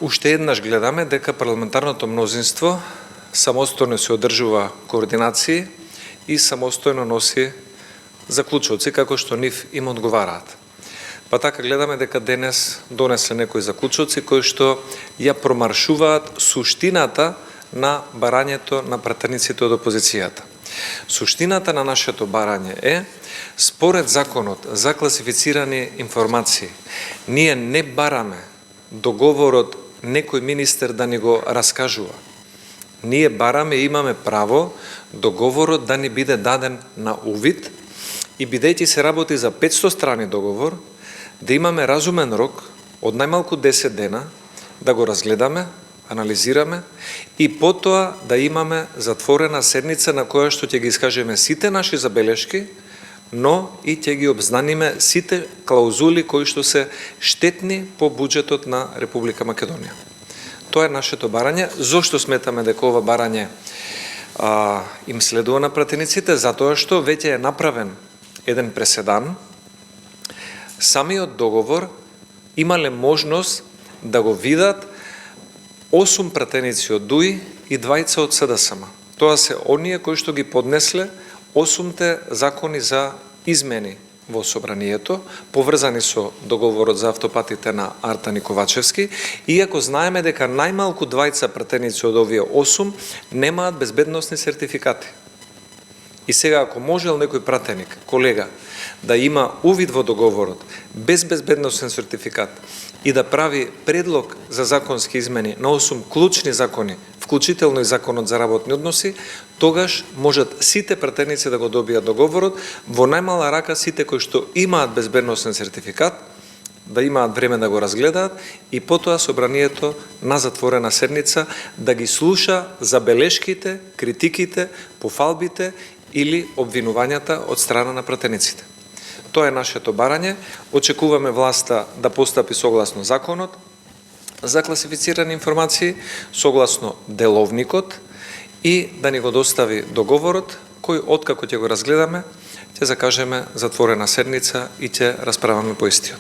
Уште еднаш гледаме дека парламентарното мнозинство самостојно се одржува координации и самостојно носи заклучоци како што нив им одговараат. Па така гледаме дека денес донесе некои заклучоци кои што ја промаршуваат суштината на барањето на пратениците од опозицијата. Суштината на нашето барање е, според законот за класифицирани информации, ние не бараме договорот некој министер да ни го раскажува. Ние бараме и имаме право договорот да ни биде даден на увид и бидејќи се работи за 500 страни договор, да имаме разумен рок од најмалку 10 дена да го разгледаме, анализираме и потоа да имаме затворена седница на која што ќе ги искажеме сите наши забелешки, но и ќе ги обзнаниме сите клаузули кои што се штетни по буџетот на Република Македонија. Тоа е нашето барање. Зошто сметаме дека ова барање им следува на пратениците? Затоа што веќе е направен еден преседан. Самиот договор имале можност да го видат 8 пратеници од ДУИ и 2 од СДСМ. Тоа се оние кои што ги поднесле 8 закони за измени во собранието, поврзани со договорот за автопатите на Артан и Ковачевски, иако знаеме дека најмалку 2 пратеници од овие 8 немаат безбедносни сертификати. И сега, ако можел некој пратеник, колега, да има увид во договорот без безбедносен сертификат и да прави предлог за законски измени на 8 клучни закони, вклучително и законот за работни односи, тогаш можат сите пратеници да го добијат договорот, во најмала рака сите кои што имаат безбедносен сертификат, да имаат време да го разгледаат и потоа собранието на затворена седница да ги слуша забелешките, критиките, пофалбите или обвинувањата од страна на пратениците. Тоа е нашето барање. Очекуваме власта да постапи согласно законот за класифицирани информации, согласно деловникот и да ни го достави договорот, кој откако ќе го разгледаме, ќе закажеме затворена седница и ќе расправаме по истиот.